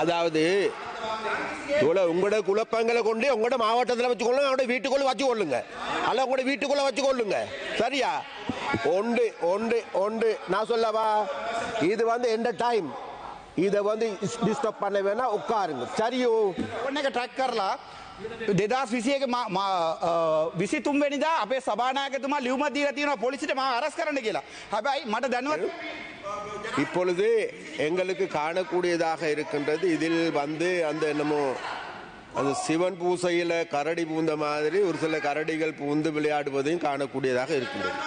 அதாவது உங்களோட குழப்பங்களை கொண்டு உங்களோட மாவட்டத்தில் வச்சுக்கொள்ளுங்க, அவங்களோட வீட்டுக்குள்ள வச்சுக்கொள்ளுங்க, அல்ல உங்களோட வீட்டுக்குள்ள வச்சுக்கொள்ளுங்க. சரியா? ஒன்று ஒன்று ஒன்று நான் சொல்லவா, இது வந்து எந்த டைம் இதை வந்து டிஸ்டர்ப் பண்ண வேணா, உட்காருங்க. சரியோ? ඔන්න එක ට්‍රැක් කරලා 2021 23 වෙනිදා අපේ සභානායකතුමා ලියුමක් දීලා තියෙනවා පොලිසියට මාව අරස් කරන්න කියලා. හැබැයි මට දැනුවත් இப்பொழுது எங்களுக்கு காணக்கூடியதாக இருக்கின்றது, இதில் வந்து அந்த என்னமோ அந்த சிவன் பூசையில கரடி பூந்த மாதிரி ஒரு சில கரடிகள் பூந்து விளையாடுவதையும் காணக்கூடியதாக இருக்கின்றது.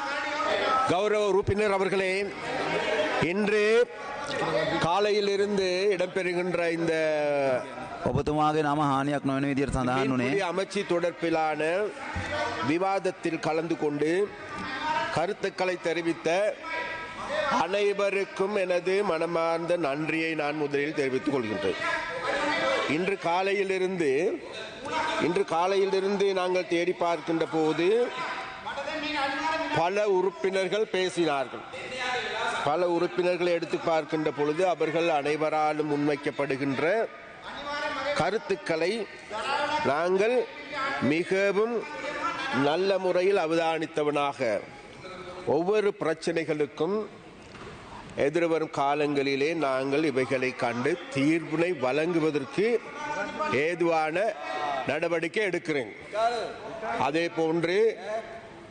கௌரவ உறுப்பினர் அவர்களே, இன்று காலையிலிருந்து இடம்பெறுகின்ற இந்த ඔබතුමාගේ නම හානියක් නොවන විදිහට සඳහන් වුණේ அமைச்சு தொடர்பிலான விவாதத்தில் கலந்து கொண்டு கருத்துக்களை தெரிவித்த அனைவருக்கும் எனது மனமார்ந்த நன்றியை நான் முதலில் தெரிவித்துக் கொள்கின்றேன். இன்று காலையிலிருந்து நாங்கள் தேடி பார்க்கின்ற போது பல உறுப்பினர்கள் பேசினார்கள். பல உறுப்பினர்களை எடுத்து பார்க்கின்ற பொழுது அவர்கள் அனைவராலும் முன்வைக்கப்படுகின்ற கருத்துக்களை நாங்கள் மிகவும் நல்ல முறையில் அவதானித்தவனாக ஒவ்வொரு பிரச்சனைகளுக்கும் எதிர்வரும் காலங்களிலே நாங்கள் இவைகளை கண்டு தீர்வினை வழங்குவதற்கு ஏதுவான நடவடிக்கை எடுக்கிறேன். அதே போன்று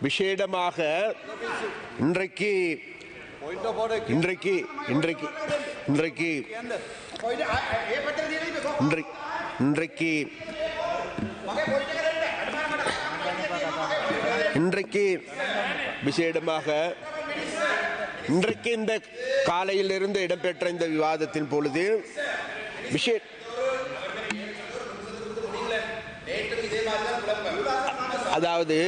விசேடமாக இன்றைக்கு விசேடமாக இன்றைக்கு இந்த காலையிலிருந்து இடம்பெற்ற இந்த விவாதத்தின் பொழுது அதாவது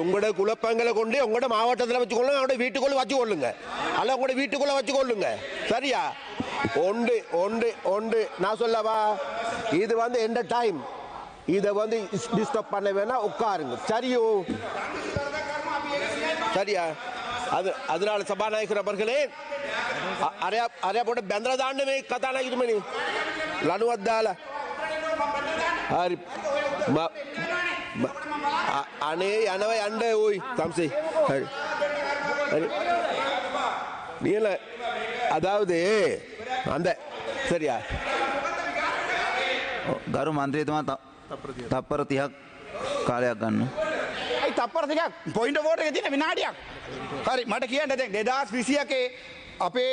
உங்களோட குழப்பங்களை கொண்டு உங்களோட மாவட்டத்தில் வச்சுக்கொள்ளுங்க, அவங்களோட வீட்டுக்குள்ள வச்சுக்கொள்ளுங்க, அல்ல உங்களோட வீட்டுக்குள்ள வச்சுக்கொள்ளுங்க. சரியா? ஒன்று ஒன்று ஒன்று நான் சொல்லவா, இது வந்து எந்த டைம் இதை வந்து டிஸ்டர்ப் பண்ண வேணா, உட்காருங்க. சரியோ? சரியா? அதனால சபாநாயகர் அவர்களே, අරයා පොඩ බැඳලා දාන්න මේ කතානායකතුමනි, ලණුවක් දාලා. හරි අනේ යනවා යන්න ඕයි තම්සේ. හරි හරි நீல அதாவது அந்த சரியா? ගරු මන්ත්‍රීතුමා තප්පර 30ක් කාලයක් ගන්න. අයි තප්පර 30ක් පොයින්ට් වෝට් එකේ තියෙන විනාඩියක්. හරි මට කියන්න දැන් 2021 අපේ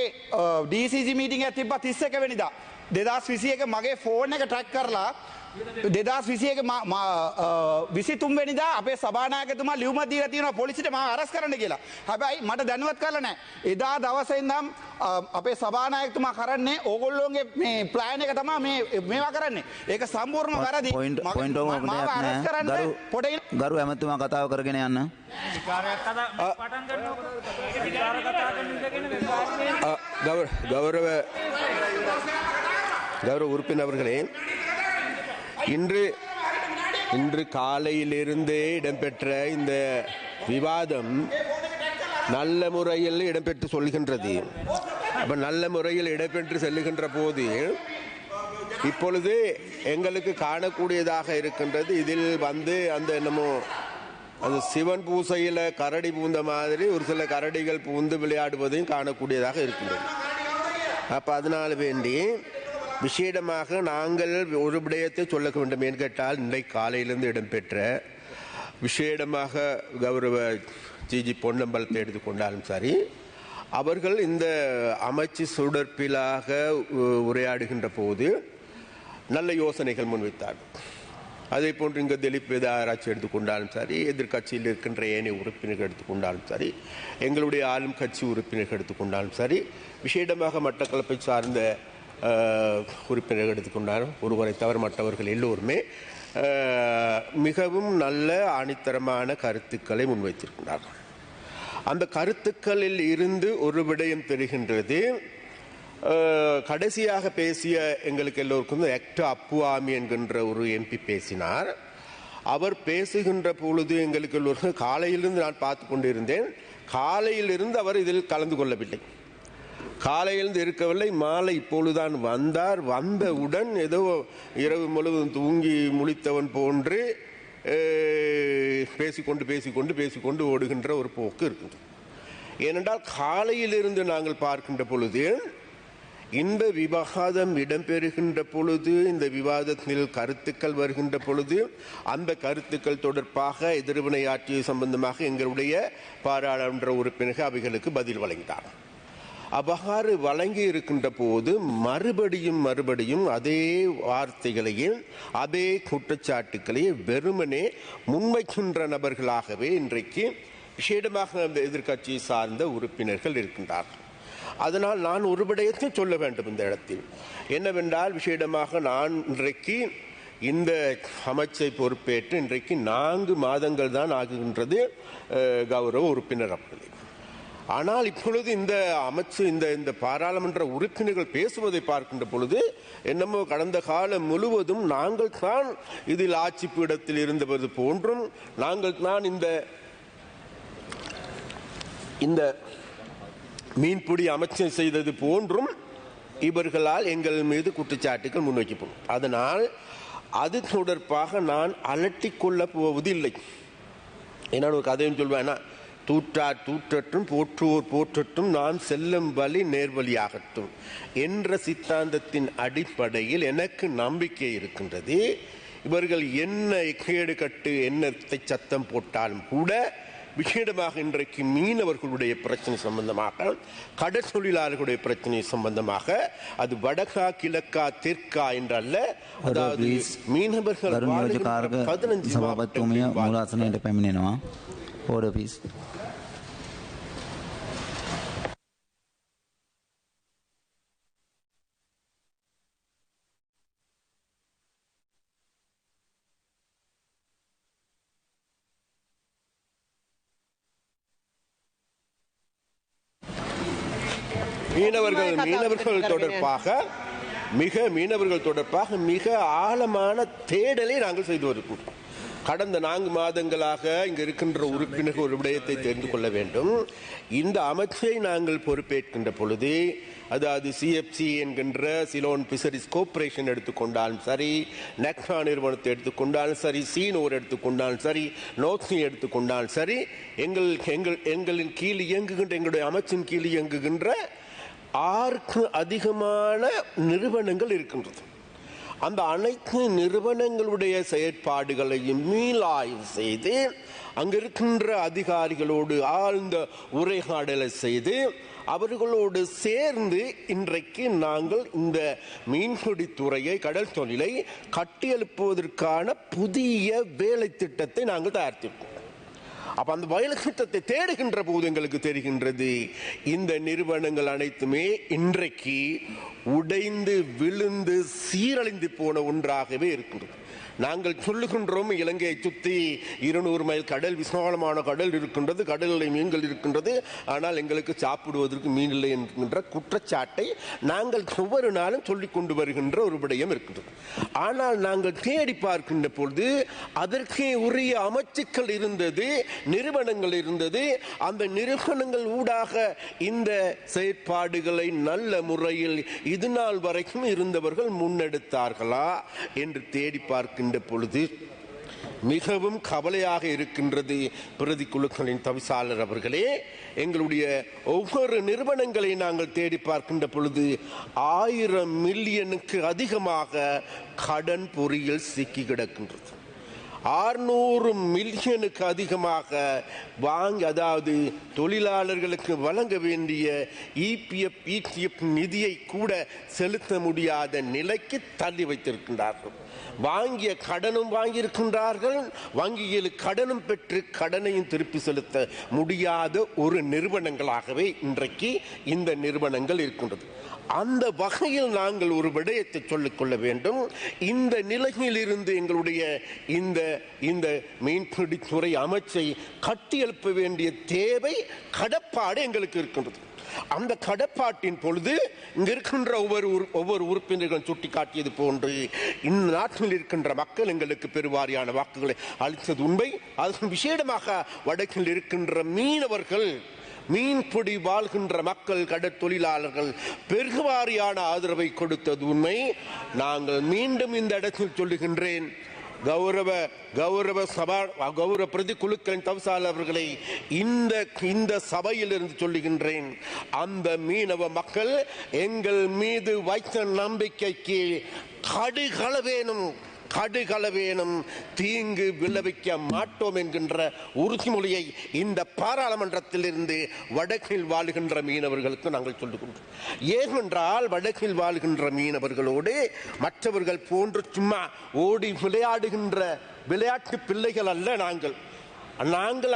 DCC මීටින් එකක් තිබ්බා 31 වෙනිදා. 2021 මගේ ෆෝන් එක ට්‍රැක් කරලා 2021 23 වෙනිදා අපේ සභානායකතුමා ලියුමක් දීලා තියෙනවා පොලිසියට මාව අරස් කරන්න කියලා. හැබැයි මට දැනුවත් කරලා නැහැ. එදා දවසේ ඉඳන් අපේ සභානායකතුමා කරන්නේ ඕගොල්ලෝගේ මේ ප්ලෑන් එක තමයි මේවා කරන්නේ. ඒක සම්පූර්ණ වැරදි. පොයින්ට් මාව අරස් කරන්න පොඩේ ගරු ඇමතුමා කතාව කරගෙන යන්න. கௌரவ உறுப்பினர் அவர்களே, இன்று காலையிலிருந்தே இடம்பெற்ற இந்த விவாதம் நல்ல முறையில் இடம்பெற்று சொல்கின்றது. அப்ப நல்ல முறையில் இடம்பெற்று செல்லுகின்ற போது இப்பொழுது எங்களுக்கு காணக்கூடியதாக இருக்கின்றது, இதில் வந்து அந்த என்னமோ அந்த சிவன் பூசையில கரடி பூந்த மாதிரி ஒரு சில கரடிகள் பூந்து விளையாடுவதையும் காணக்கூடியதாக இருக்கின்றது. அப்ப அதனால வேண்டி விசேடமாக நாங்கள் ஒரு விடயத்தை சொல்ல வேண்டும். ஏன் கேட்டால் இன்றைக்கு காலையிலிருந்து இடம்பெற்ற விசேடமாக கௌரவ ஜிஜி பொன்னம்பலத்தை எடுத்துக்கொண்டாலும் சரி, அவர்கள் இந்த அமைச்சு சுடற்பிலாக உரையாடுகின்ற போது நல்ல யோசனைகள் முன்வைத்தார்கள். அதே போன்று இங்கே திலீப் வேதாராய்ச்சி எடுத்துக்கொண்டாலும் சரி, எதிர்கட்சியில் இருக்கின்ற ஏனைய உறுப்பினர்கள் எடுத்துக்கொண்டாலும் சரி, எங்களுடைய ஆளும் கட்சி உறுப்பினர்கள் எடுத்துக்கொண்டாலும் சரி, விசேடமாக மட்டக்களப்பை சார்ந்த உறுப்பினர்கள் எடுத்துக்கொண்டாலும் ஒருவரை தவிர மற்றவர்கள் எல்லோருமே மிகவும் நல்ல ஆணித்தரமான கருத்துக்களை முன்வைத்திருக்கின்றார்கள். அந்த கருத்துக்களில் இருந்து ஒரு விடயம் தெரிகின்றது. கடைசியாக பேசிய எங்களுக்கு எல்லோருக்கும் ஆக்டர் அப்புவாமி என்கின்ற ஒரு எம்பி பேசினார். அவர் பேசுகின்ற பொழுது எங்களுக்கு எல்லோருக்கும் காலையிலிருந்து நான் பார்த்து கொண்டிருந்தேன், காலையிலிருந்து அவர் இதில் கலந்து கொள்ளவில்லை. காலையிலிருந்து இருக்கவில்லை, மாலை இப்பொழுதுதான் வந்தார். வந்தவுடன் ஏதோ இரவு முழுவதும் தூங்கி முழித்தவன் போன்று பேசிக்கொண்டு ஓடுகின்ற ஒரு போக்கு இருக்குது. ஏனென்றால் காலையிலிருந்து நாங்கள் பார்க்கின்ற பொழுது இந்த விவாதம் இடம்பெறுகின்ற பொழுது, இந்த விவாதத்தில் கருத்துக்கள் வருகின்ற பொழுது, அந்த கருத்துக்கள் தொடர்பாக எதிர்வினையாற்றிய சம்பந்தமாக எங்களுடைய பாராளுமன்ற உறுப்பினர்கள் அவைகளுக்கு பதில் வழங்கினார். அவ்வாறு வழங்கி இருக்கின்ற போது மறுபடியும் அதே வார்த்தைகளையும் அதே குற்றச்சாட்டுக்களையும் வெறுமனே முன்வைக்கின்ற நபர்களாகவே இன்றைக்கு விசேடமாக அந்த எதிர்க்கட்சியை சார்ந்த உறுப்பினர்கள் இருக்கின்றார்கள். அதனால் நான் ஒரு விடயத்தை சொல்ல வேண்டும் இந்த இடத்தில். என்னவென்றால், விசேடமாக நான் இன்றைக்கு இந்த அமைச்சை பொறுப்பேற்று இன்றைக்கு 4 மாதங்கள் தான் ஆகுகின்றது கௌரவ உறுப்பினர் அப்படி. ஆனால் இப்பொழுது இந்த அமைச்சு இந்த பாராளுமன்ற உறுப்பினர்கள் பேசுவதை பார்க்கின்ற பொழுது என்னமோ கடந்த காலம் முழுவதும் நாங்கள் தான் இதில் ஆட்சி பீடத்தில் இருந்தது போன்றும், நாங்கள் தான் இந்த மீன்பிடி அமைச்சர் செய்தது போன்றும் இவர்களால் எங்கள் மீது குற்றச்சாட்டுகள் முன்வைக்கப்படும். அதனால் அது தொடர்பாக நான் அலட்டிக் கொள்ளப் போவதில்லை. என்ன ஒரு கதையும் சொல்வேன்னா, தூற்றார் தூற்றட்டும், போற்றுவோர் போற்றட்டும், நான் செல்லும் வழி நேர்வழியாகட்டும் என்ற சித்தாந்தத்தின் அடிப்படையில் எனக்கு நம்பிக்கை இருக்கின்றது. இவர்கள் என்ன கேடு கட்டு என்னத்தை சத்தம் போட்டாலும் கூட விசேடமாக இன்றைக்கு மீனவர்களுடைய பிரச்சனை சம்பந்தமாக, கடல் தொழிலாளர்களுடைய பிரச்சனை சம்பந்தமாக, அது வடக்கா கிழக்கா தெற்கா என்றல்ல, அதாவது மீனவர்கள் 15 සභාපතිතුමිය මූලාසනයට පැමිණෙනවා. Order please. மீனவர்கள் தொடர்பாக மிக ஆழமான தேடலை நாங்கள் செய்து வருகிறோம். கடந்த 4 மாதங்களாக இங்கு இருக்கின்ற உறுப்பினர்கள் ஒரு விடயத்தை தெரிந்து கொள்ள வேண்டும். இந்த அமைச்சை நாங்கள் பொறுப்பேற்கின்ற பொழுது, அதாவது சிஎஃப்சி என்கின்ற சிலோன் பிஷரிஸ் கோர்பரேஷன் எடுத்துக்கொண்டாலும் சரி, நெக்னா நிறுவனத்தை எடுத்துக்கொண்டாலும் சரி, சீனோர் எடுத்துக்கொண்டாலும் சரி, நோத்னி எடுத்துக்கொண்டாலும் சரி, எங்களின் கீழ் இயங்குகின்ற, எங்களுடைய அமைச்சின் கீழ் இயங்குகின்ற 6க்கு அதிகமான நிறுவனங்கள் இருக்கின்றது. அந்த அனைத்து நிறுவனங்களுடைய செயற்பாடுகளையும் மீளாய்வு செய்து அங்கிருக்கின்ற அதிகாரிகளோடு ஆழ்ந்த உரையாடலை செய்து அவர்களோடு சேர்ந்து இன்றைக்கு நாங்கள் இந்த மீன்பிடித்துறையை, கடல் தொழிலை கட்டியெழுப்புவதற்கான புதிய வேலை திட்டத்தை நாங்கள் தயாரித்திருக்கோம். அப்ப அந்த வேலை திட்டத்தை தேடுகின்ற போது எங்களுக்கு தெரிகின்றது, இந்த நிறுவனங்கள் அனைத்துமே இன்றைக்கு உடைந்து விழுந்து சீரழிந்து போன ஒன்றாகவே இருக்கின்றது. நாங்கள் சொல்லுகின்றோம், இலங்கையை சுற்றி 200 மைல் கடல், விசாலமான கடல் இருக்கின்றது, கடலில் மீன்கள் இருக்கின்றது, ஆனால் எங்களுக்கு சாப்பிடுவதற்கு மீன் இல்லை என்கின்ற குற்றச்சாட்டை நாங்கள் ஒவ்வொரு நாளும் சொல்லிக் கொண்டு வருகின்ற ஒரு விடயம் இருக்கின்றது. ஆனால் நாங்கள் தேடி பார்க்கின்ற பொழுது அதற்கே உரிய அமைச்சுக்கள் இருந்தது, நிறுவனங்கள் இருந்தது. அந்த நிறுவனங்கள் ஊடாக இந்த செயற்பாடுகளை நல்ல முறையில் இது நாள் வரைக்கும் இருந்தவர்கள் முன்னெடுத்தார்களா என்று தேடி பார்க்கின்ற பொழுது மிகவும் கவலையாக இருக்கின்றது. பிரதி குழுக்களின் தவிசாளர் அவர்களே, எங்களுடைய ஒவ்வொரு நிறுவனங்களை நாங்கள் தேடி பார்க்கின்ற பொழுது 1000 மில்லியனுக்கு அதிகமாக கடன் பொறியில் சிக்கி கிடக்கின்றது. 600 மில்லியனுக்கு அதிகமாக வாங்கி, அதாவது தொழிலாளர்களுக்கு வழங்க வேண்டிய இபிஎஃப் நிதியை கூட செலுத்த முடியாத நிலைக்கு தள்ளி வைத்திருக்கின்றார்கள். வாங்கிய கடனும் வாங்கியிருக்கின்றார்கள், வங்கியில் கடனும் பெற்று கடனையும் திருப்பி செலுத்த முடியாத ஒரு நிறுவனங்களாகவே இன்றைக்கு இந்த நிறுவனங்கள் இருக்கின்றது. அந்த வகையில் நாங்கள் ஒரு விடயத்தை சொல்லிக்கொள்ள வேண்டும். இந்த நிலையில் இருந்து எங்களுடைய இந்த மீன்பிடித்துறை அமைச்சை கட்டியெழுப்ப வேண்டிய தேவை, கடப்பாடு எங்களுக்கு இருக்கின்றது. அந்த கடப்பாட்டின் பொழுது இங்க இருக்கின்ற ஒவ்வொரு உறுப்பினர்களும் சுட்டிக்காட்டியது போன்று இந்த நாட்டில் இருக்கின்ற மக்கள் எங்களுக்கு பெருவாரியான வாக்குகளை அளித்தது உண்மை. அதற்கு விசேடமாக வடக்கில் இருக்கின்ற மீனவர்கள் மீன்பிடி வாழ்கின்ற மக்கள், கடற்தொழிலாளர்கள் பெருவாரியான ஆதரவை கொடுத்தது உண்மை. நாங்கள் மீண்டும் இந்த இடத்தில் சொல்லுகின்றேன், கௌரவ பிரதி குழுக்களின் தவிசாளர்களை இந்த சபையில் இருந்து சொல்லுகின்றேன், அந்த மீனவ மக்கள் எங்கள் மீது வைத்த நம்பிக்கைக்கு கடுகளவேனும் தீங்கு விளைவிக்க மாட்டோம் என்கின்ற உறுதிமொழியை இந்த பாராளுமன்றத்தில் இருந்து வடக்கில் வாழுகின்ற மீனவர்களுக்கு நாங்கள் சொல்லுகின்றோம். ஏனென்றால் வடக்கில் வாழுகின்ற மீனவர்களோடு மற்றவர்கள் போன்று சும்மா ஓடி விளையாடுகின்ற விளையாட்டு பிள்ளைகள் அல்ல. நாங்கள்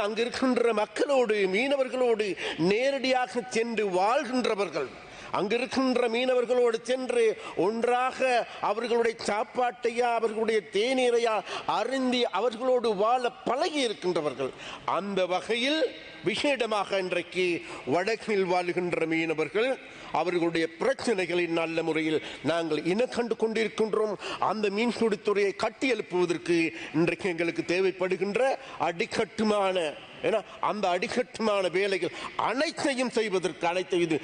அங்கிருக்கின்ற மக்களோடு, மீனவர்களோடு நேரடியாக சென்று வாழ்கின்றவர்கள். அங்கிருக்கின்ற மீனவர்களோடு சென்று ஒன்றாக அவர்களுடைய சாப்பாட்டையா அவர்களுடைய தேநீரையா அருந்தி அவர்களோடு வாழ பழகி இருக்கின்றவர்கள். அந்த வகையில் விசேடமாக இன்றைக்கு வடக்கில் வாழுகின்ற மீனவர்கள் அவர்களுடைய பிரச்சனைகளை நல்ல முறையில் நாங்கள் இனக்கண்டு கொண்டிருக்கின்றோம். அந்த மீன்பிடித்துறையை கட்டி எழுப்புவதற்கு இன்றைக்கு எங்களுக்கு தேவைப்படுகின்ற அடிக்கட்டுமான அந்த அடிக்கட்டுமான வேலைகள் அனைத்தையும் செய்வதற்கு இது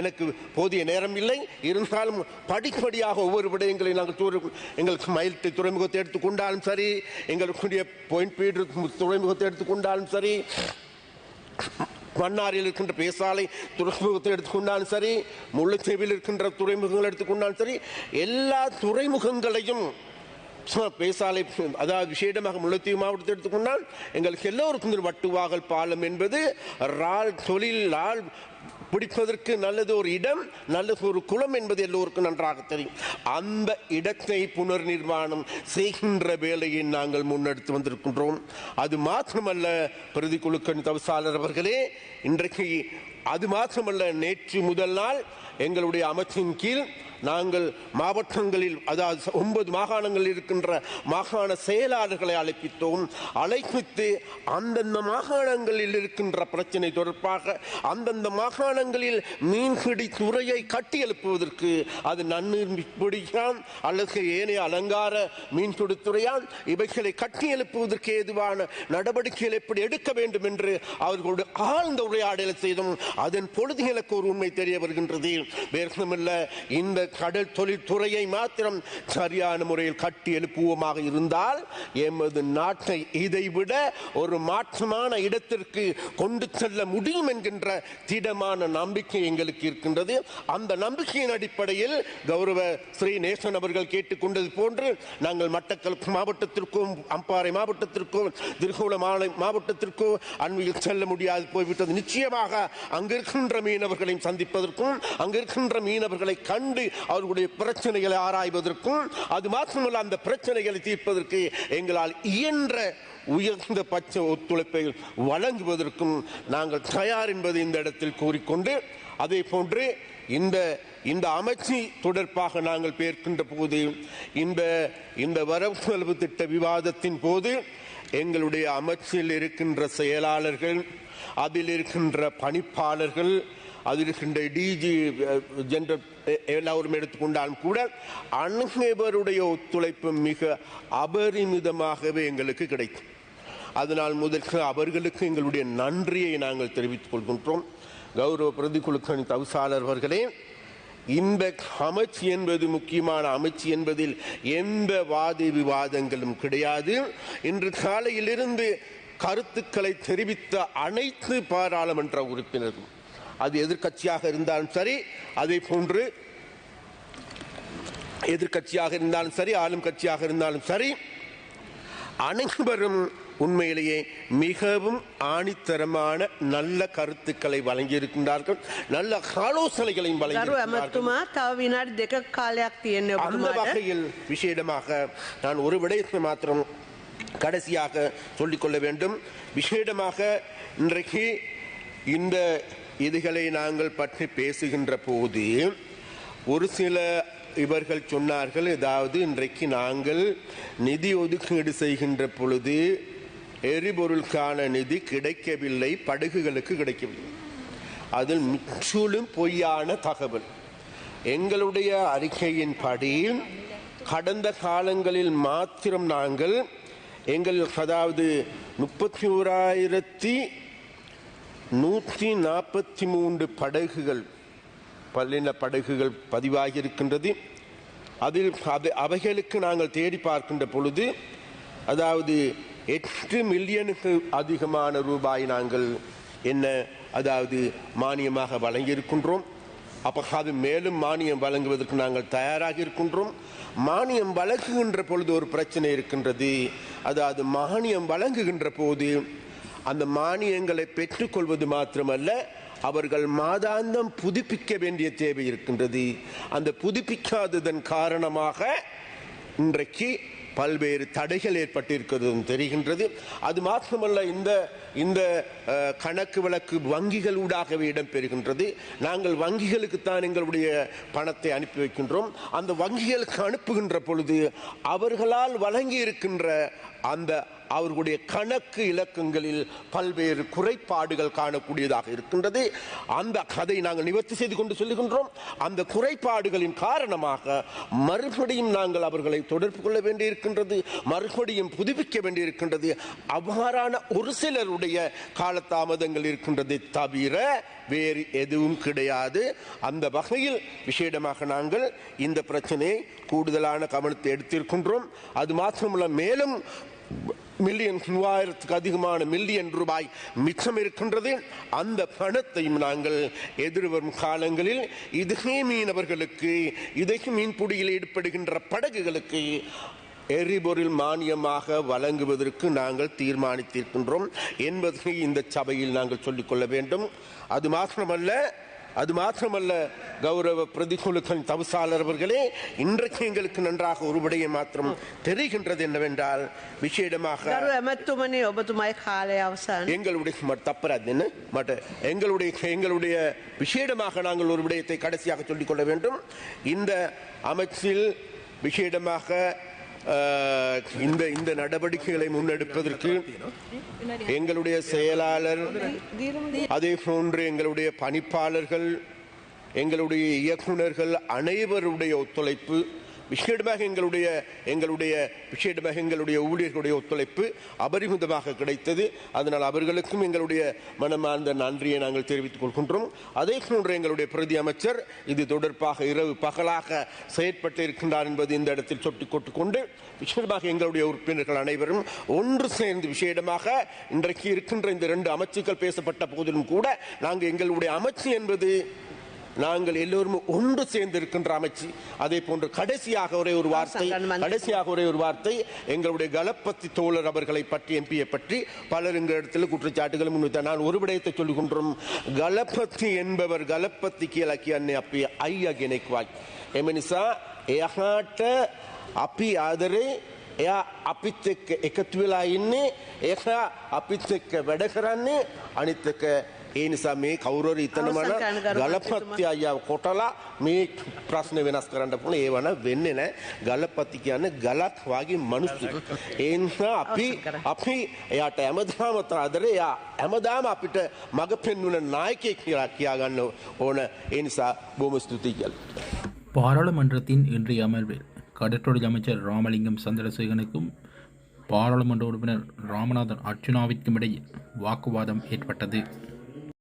எனக்கு போதிய நேரம் இல்லை. இருந்தாலும் படிப்படியாக ஒவ்வொரு விடயங்களை நாங்கள் எங்களுக்கு மயில்ட்டு துறைமுகத்தை எடுத்துக்கொண்டாலும் சரி, எங்களுடைய பாயிண்ட் பீடு துறைமுகத்தை எடுத்துக்கொண்டாலும் சரி, மன்னாரில் இருக்கின்ற பேசாலை துறைமுகத்தை எடுத்துக்கொண்டாலும் சரி, முல்லைத்தீவில் இருக்கின்ற துறைமுகங்கள் எடுத்துக்கொண்டாலும் சரி, எல்லா துறைமுகங்களையும் பேசாலை, அதாவது விசேடமாக முல்லைத்தீவு மாவட்டத்தை எடுத்துக்கொண்டால் எங்களுக்கு எல்லோருக்கும் வட்டுவாகல் பாலம் என்பது தொழில் பிடிப்பதற்கு நல்லது ஒரு இடம், நல்லது ஒரு குளம் என்பது எல்லோருக்கும் நன்றாக தெரியும். அந்த இடத்தை புனர் நிர்மாணம் செய்கின்ற வேலையை நாங்கள் முன்னெடுத்து வந்திருக்கின்றோம். அது மாத்திரமல்ல பிரதி குழுக்களின் தவிசாளர் அவர்களே, இன்றைக்கு அது மாத்திரமல்ல, நேற்று முதல் நாள் எங்களுடைய அமைச்சின் கீழ் நாங்கள் மாவட்டங்களில், அதாவது 9 மாகாணங்களில் இருக்கின்ற மாகாண செயலாளர்களை அழைப்பித்து அந்தந்த மாகாணங்களில் இருக்கின்ற பிரச்சனை தொடர்பாக அந்தந்த மாகாணங்களில் மீன்பிடி துறையை கட்டி எழுப்புவதற்கு, அது நன்னீர் பிடிக்கான் அல்லது ஏனைய அலங்கார மீன்பிடித்துறையான், இவைகளை கட்டி எழுப்புவதற்கு ஏதுவான நடவடிக்கைகள் எப்படி எடுக்க வேண்டும் என்று அவர்களோடு ஆழ்ந்த உரையாடலை செய்தோம். அதன் பொழுது எனக்கு ஒரு உண்மை தெரிய வருகின்றது. வேறுமில்ல, இந்த கடல் தொழில்துறையை மாத்திரம் சரியான முறையில் கட்டி எழுப்புவோமாக இருந்தால் எமது நாட்டை இதைவிட ஒரு மாற்றமான இடத்திற்கு கொண்டு செல்ல முடியும் என்கின்ற திடமான நம்பிக்கை எங்களுக்கு இருக்கின்றது. அந்த நம்பிக்கையின் அடிப்படையில் கௌரவ ஸ்ரீ நேசன் அவர்கள் கேட்டுக்கொண்டது போன்று நாங்கள் மட்டக்களப்பு மாவட்டத்திற்கும் அம்பாறை மாவட்டத்திற்கும் திருகோணமலை மாவட்டத்திற்கும் அண்மையில் செல்ல முடியாது போய்விட்டது. நிச்சயமாக அங்கிருக்கின்ற மீனவர்களையும் சந்திப்பதற்கும் அங்கிருக்கின்ற மீனவர்களை கண்டு அவர்களுடைய பிரச்சனைகளை ஆராய்வதற்கும், அது மாத்திரமல்ல அந்த பிரச்சனைகளை தீர்ப்பதற்கு எங்களால் இயன்ற உயர்ந்த பட்ச ஒத்துழைப்பை வழங்குவதற்கும் நாங்கள் தயார் என்பதை இந்த இடத்தில் கூறிக்கொண்டு, அதே போன்று இந்த அமைச்சு தொடர்பாக நாங்கள் பேர்க்கின்ற போது இந்த வரவு செலவு திட்ட விவாதத்தின் போது எங்களுடைய அமைச்சில் இருக்கின்ற செயலாளர்கள், அதில் இருக்கின்ற பணிப்பாளர்கள், அதில் இருக்கின்ற டிஜி ஜெனரல் எல்லாரும் எடுத்துக்கொண்டாலும் கூட அனைவருடைய ஒத்துழைப்பு மிக அபரிமிதமாகவே எங்களுக்கு கிடைக்கும். அதனால் முதற்கு அவர்களுக்கு எங்களுடைய நன்றியை நாங்கள் தெரிவித்துக் கொள்கின்றோம். கௌரவ பிரதி குழுக்களின் தவிசாளர் அவர்களே, இந்த அமைச்சு என்பது முக்கியமான அமைச்சு என்பதில் எந்த வாத விவாதங்களும் கிடையாது. இன்று காலையிலிருந்து கருத்துக்களை தெரிவித்த அனைத்து பாராளுமன்ற உறுப்பினர்கள், அது எதிர்க்கட்சியாக இருந்தாலும் சரி, அதே போன்று எதிர்க்கட்சியாக இருந்தாலும் சரி, ஆளும் கட்சியாக இருந்தாலும் சரி, அனைவரும் உண்மையிலேயே மிகவும் ஆணித்தரமான நல்ல கருத்துக்களை வழங்கியிருக்கின்றார்கள், நல்ல ஆலோசனைகளையும் வழங்கியிருக்கிறார்கள். அந்த வகையில் விசேடமாக நான் ஒரு விடயத்தை மாத்திரம் கடைசியாக சொல்லிக்கொள்ள வேண்டும். விசேடமாக இன்றைக்கு இந்த இதுகளை நாங்கள் பற்றி பேசுகின்ற போது ஒரு சில இவர்கள் சொன்னார்கள், அதாவது இன்றைக்கு நாங்கள் நிதி ஒதுக்கீடு செய்கின்ற பொழுது எரிபொருளுக்கான நிதி கிடைக்கவில்லை, படகுகளுக்கு கிடைக்கவில்லை. அதில் முற்றிலும் பொய்யான தகவல். எங்களுடைய அறிக்கையின்படி கடந்த காலங்களில் மாத்திரம் நாங்கள் அதாவது 31,000 143 படகுகள் பல்லின படகுகள் பதிவாகி இருக்கின்றது. அதில் அவைகளுக்கு நாங்கள் தேடி பார்க்கின்ற பொழுது அதாவது 8 மில்லியனுக்கு அதிகமான ரூபாய் நாங்கள் அதாவது மானியமாக வழங்கியிருக்கின்றோம். அப்போ அது மேலும் மானியம் வழங்குவதற்கு நாங்கள் தயாராக இருக்கின்றோம். மானியம் வழங்குகின்ற பொழுது ஒரு பிரச்சனை இருக்கின்றது. அதாவது மானியம் வழங்குகின்ற போது அந்த மானியங்களை பெற்றுக்கொள்வது மாத்திரமல்ல, அவர்கள் மாதாந்தம் புதுப்பிக்க வேண்டிய தேவை இருக்கின்றது. அந்த புதுப்பிக்காததன் காரணமாக இன்றைக்கு பல்வேறு தடைகள் ஏற்பட்டிருக்கிறதும் தெரிகின்றது. அது மாத்திரமல்ல, இந்த கணக்கு வழக்கு வங்கிகள் ஊடாகவே இடம்பெறுகின்றது. நாங்கள் வங்கிகளுக்குத்தான் எங்களுடைய பணத்தை அனுப்பி வைக்கின்றோம். அந்த வங்கிகளுக்கு அனுப்புகின்ற பொழுது அவர்களால் வழங்கி இருக்கின்ற அந்த அவர்களுடைய கணக்கு இலக்கங்களில் பல்வேறு குறைபாடுகள் காணக்கூடியதாக இருக்கின்றது. அந்த அதை நாங்கள் நிவர்த்தி செய்து கொண்டு சொல்லுகின்றோம். அந்த குறைபாடுகளின் காரணமாக மறுபடியும் நாங்கள் அவர்களை தொடர்பு கொள்ள வேண்டியிருக்கின்றது, மறுபடியும் புதுப்பிக்க வேண்டியிருக்கின்றது. அவ்வாறான ஒரு சிலருடைய காலதாமதங்கள் இருக்கின்றது தவிர வேறு எதுவும் கிடையாது. அந்த வகையில் விசேடமாக நாங்கள் இந்த பிரச்சனையை கூடுதலான கவனத்தை எடுத்திருக்கின்றோம். அது மாத்திரமல்ல, மேலும் மில்லியன் 3000க்கு அதிகமான மில்லியன் ரூபாய் மிச்சம் இருக்கின்றது. அந்த பணத்தையும் நாங்கள் எதிர்வரும் காலங்களில் இதே மீனவர்களுக்கு, இதே மீன்பிடியில் ஈடுபடுகின்ற படகுகளுக்கு எரிபொருள் மானியமாக வழங்குவதற்கு நாங்கள் தீர்மானித்திருக்கின்றோம் என்பதை இந்த சபையில் நாங்கள் சொல்லிக்கொள்ள வேண்டும். அது மாத்திரமல்ல கௌரவ பிரதிகுலுக்கள் தவிசாளர் அவர்களே, இன்றைக்கு எங்களுக்கு நன்றாக ஒரு விடயம் மாத்திரம் தெரிகின்றது என்னவென்றால், விசேடமாக எங்களுடைய விசேடமாக நாங்கள் ஒரு விடயத்தை கடைசியாக சொல்லிக்கொள்ள வேண்டும். இந்த அமைச்சில் விசேடமாக இந்த நடவடிக்கைகளை முன்னெடுப்பதற்கு எங்களுடைய செயலாளர், அதே போன்று எங்களுடைய பணிப்பாளர்கள், எங்களுடைய இயக்குநர்கள் அனைவருடைய ஒத்துழைப்பு, விசேடமாக எங்களுடைய ஊழியர்களுடைய ஒத்துழைப்பு அபரிமிதமாக கிடைத்தது. அதனால் அவர்களுக்கும் எங்களுடைய மனமார்ந்த நன்றியை நாங்கள் தெரிவித்துக் கொள்கின்றோம். அதே போன்று எங்களுடைய பிரதி அமைச்சர் இது தொடர்பாக இரவு பகலாக செயற்பட்டு இருக்கின்றார் என்பது இந்த இடத்தில் சுட்டிக்கொண்டு கொண்டு, விசேடமாக எங்களுடைய உறுப்பினர்கள் அனைவரும் ஒன்று சேர்ந்து விசேடமாக இன்றைக்கு இருக்கின்ற இந்த 2 அமைச்சுக்கள் பேசப்பட்ட போதிலும் கூட நாங்கள் எங்களுடைய அமைச்சு என்பது நாங்கள் எல்லோரும் ஒன்று சேர்ந்து இருக்கின்ற அமைச்சு. அதே போன்று கடைசியாக ஒரே ஒரு வார்த்தை எங்களுடைய கலப்பத்தி தோழர் அவர்களை பற்றி, எம்பியை பற்றி பலர் எங்கள் இடத்துல குற்றச்சாட்டுகளை முன்வைத்தார். நான் ஒரு விடயத்தை சொல்லுகின்றோம். கலப்பத்தி என்பவர் கலப்பத்தி කියලා කියන්නේ අපි අයියා කෙනෙක්වත්. එම නිසා එයාට අපි ආදරේ, එයා අපිත් එක්ක එකතු වෙලා ඉන්නේ, එයා අපිත් එක්ක වැඩ කරන්නේ. අනිත් එක ඒ නිසා මේ කවුරුහරි හිතනවනම් ගලපති අයියා කොටලා මේ ප්‍රශ්න වෙනස් කරන්න පුළුවන්. ඒ වන වෙන්නේ නැහැ. ගලපති කියන්නේ ගලක් වාගේ මිනිස්සු. ඒ නිසා අපි එයාට හැමදාම ආදරේ, එයා හැමදාම අපිට මඟ පෙන්වන නායකයෙක් කියලා කියා ගන්න ඕන. ඒ නිසා බොහොම ස්තුතියි කියලා. பாராளுமன்றத்தின் இன்றைய அமர்வில் கடற்றொழில் அமைச்சர் ராமலிங்கம் சந்திரசேகரனுக்கும் பாராளுமன்ற உறுப்பினர் ராமநாதன் அர்ச்சுனாவிற்கும் இடையில் வாக்குவாதம் ஏற்பட்டது.